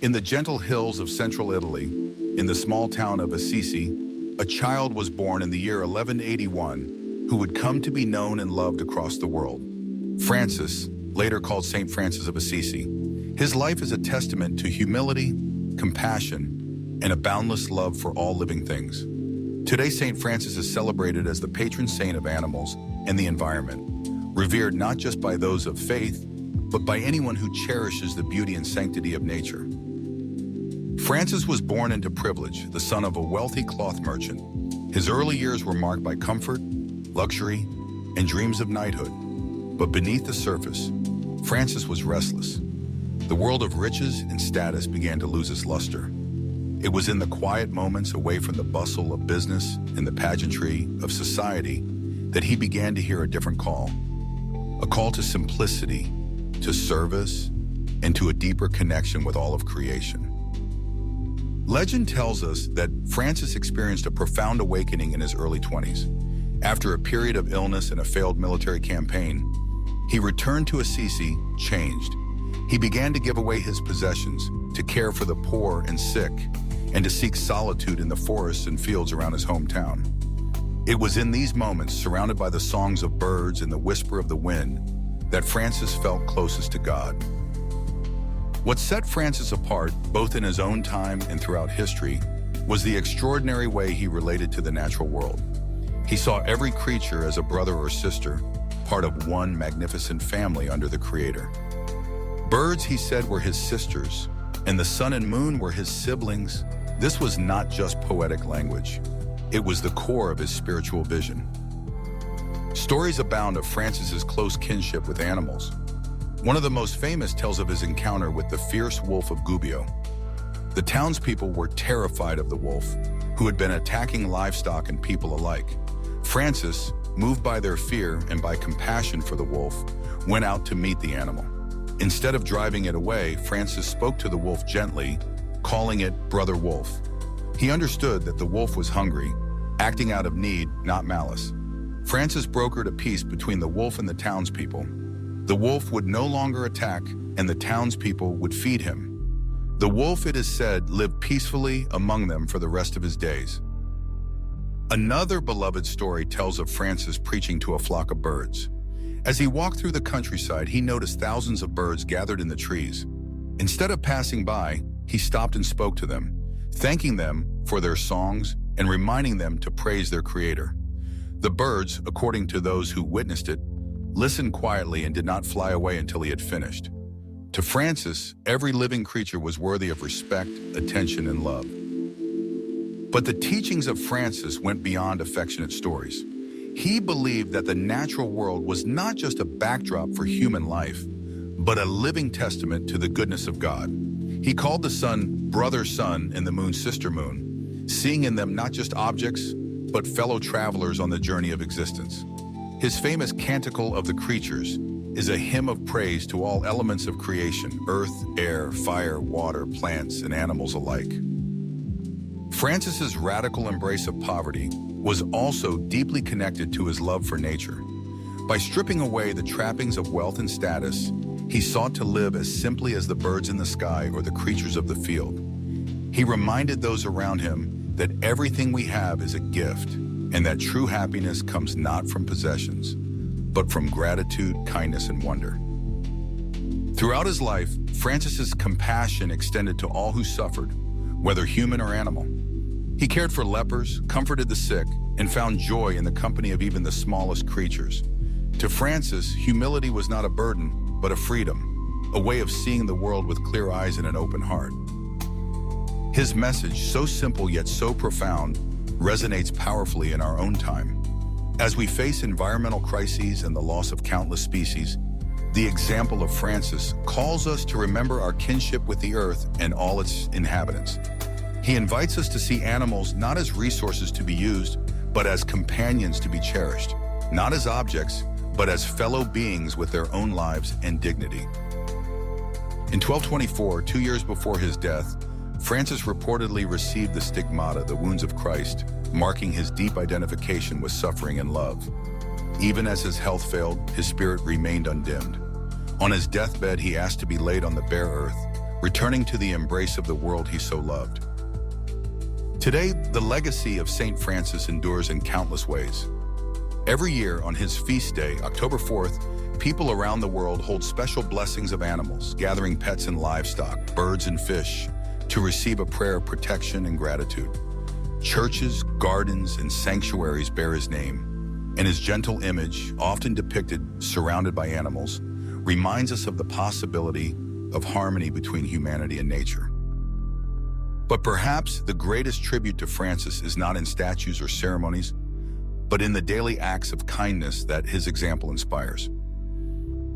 In the gentle hills of central Italy, in the small town of Assisi, a child was born in the year 1181 who would come to be known and loved across the world. Francis, later called Saint Francis of Assisi, his life is a testament to humility, compassion, and a boundless love for all living things. Today, Saint Francis is celebrated as the patron saint of animals and the environment, revered not just by those of faith, but by anyone who cherishes the beauty and sanctity of nature. Francis was born into privilege, the son of a wealthy cloth merchant. His early years were marked by comfort, luxury, and dreams of knighthood. But beneath the surface, Francis was restless. The world of riches and status began to lose its luster. It was in the quiet moments away from the bustle of business and the pageantry of society that he began to hear a different call. A call to simplicity, to service, and to a deeper connection with all of creation. Legend tells us that Francis experienced a profound awakening in his early 20s. After a period of illness and a failed military campaign, he returned to Assisi changed. He began to give away his possessions, to care for the poor and sick, and to seek solitude in the forests and fields around his hometown. It was in these moments, surrounded by the songs of birds and the whisper of the wind, that Francis felt closest to God. What set Francis apart, both in his own time and throughout history, was the extraordinary way he related to the natural world. He saw every creature as a brother or sister, part of one magnificent family under the Creator. Birds, he said, were his sisters, and the sun and moon were his siblings. This was not just poetic language. It was the core of his spiritual vision. Stories abound of Francis's close kinship with animals. One of the most famous tells of his encounter with the fierce wolf of Gubbio. The townspeople were terrified of the wolf, who had been attacking livestock and people alike. Francis, moved by their fear and by compassion for the wolf, went out to meet the animal. Instead of driving it away, Francis spoke to the wolf gently, calling it Brother Wolf. He understood that the wolf was hungry, acting out of need, not malice. Francis brokered a peace between the wolf and the townspeople. The wolf would no longer attack, and the townspeople would feed him. The wolf, it is said, lived peacefully among them for the rest of his days. Another beloved story tells of Francis preaching to a flock of birds. As he walked through the countryside, he noticed thousands of birds gathered in the trees. Instead of passing by, he stopped and spoke to them, thanking them for their songs and reminding them to praise their Creator. The birds, according to those who witnessed it, listened quietly and did not fly away until he had finished. To Francis, every living creature was worthy of respect, attention, and love. But the teachings of Francis went beyond affectionate stories. He believed that the natural world was not just a backdrop for human life, but a living testament to the goodness of God. He called the sun brother sun and the moon sister moon, seeing in them not just objects, but fellow travelers on the journey of existence. His famous Canticle of the Creatures is a hymn of praise to all elements of creation, earth, air, fire, water, plants, and animals alike. Francis's radical embrace of poverty was also deeply connected to his love for nature. By stripping away the trappings of wealth and status, he sought to live as simply as the birds in the sky or the creatures of the field. He reminded those around him that everything we have is a gift, and that true happiness comes not from possessions, but from gratitude, kindness, and wonder. Throughout his life, Francis's compassion extended to all who suffered, whether human or animal. He cared for lepers, comforted the sick, and found joy in the company of even the smallest creatures. To Francis, humility was not a burden, but a freedom, a way of seeing the world with clear eyes and an open heart. His message, so simple yet so profound, resonates powerfully in our own time. As we face environmental crises and the loss of countless species, the example of Francis calls us to remember our kinship with the earth and all its inhabitants. He invites us to see animals not as resources to be used, but as companions to be cherished, not as objects, but as fellow beings with their own lives and dignity. In 1224, 2 years before his death, Francis reportedly received the stigmata, the wounds of Christ, marking his deep identification with suffering and love. Even as his health failed, his spirit remained undimmed. On his deathbed, he asked to be laid on the bare earth, returning to the embrace of the world he so loved. Today, the legacy of St. Francis endures in countless ways. Every year on his feast day, October 4th, people around the world hold special blessings of animals, gathering pets and livestock, birds and fish, to receive a prayer of protection and gratitude. Churches, gardens, and sanctuaries bear his name, and his gentle image, often depicted surrounded by animals, reminds us of the possibility of harmony between humanity and nature. But perhaps the greatest tribute to Francis is not in statues or ceremonies, but in the daily acts of kindness that his example inspires.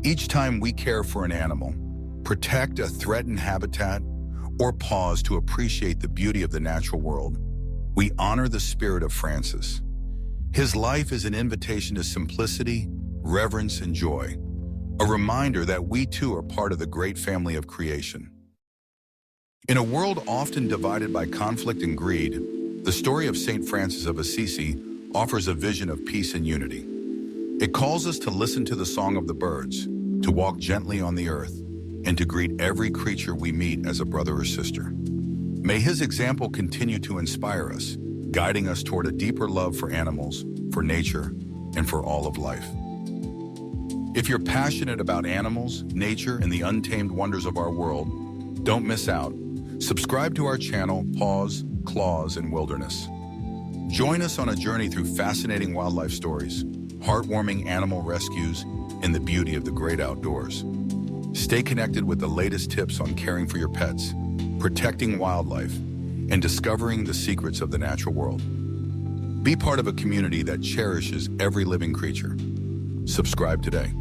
Each time we care for an animal, protect a threatened habitat, or pause to appreciate the beauty of the natural world, we honor the spirit of Francis. His life is an invitation to simplicity, reverence, and joy, a reminder that we too are part of the great family of creation. In a world often divided by conflict and greed, the story of St. Francis of Assisi offers a vision of peace and unity. It calls us to listen to the song of the birds, to walk gently on the earth, and to greet every creature we meet as a brother or sister. May his example continue to inspire us, guiding us toward a deeper love for animals, for nature, and for all of life. If you're passionate about animals, nature, and the untamed wonders of our world, don't miss out. Subscribe to our channel, Paws, Claws, and Wilderness. Join us on a journey through fascinating wildlife stories, heartwarming animal rescues, and the beauty of the great outdoors. Stay connected with the latest tips on caring for your pets, protecting wildlife, and discovering the secrets of the natural world. Be part of a community that cherishes every living creature. Subscribe today.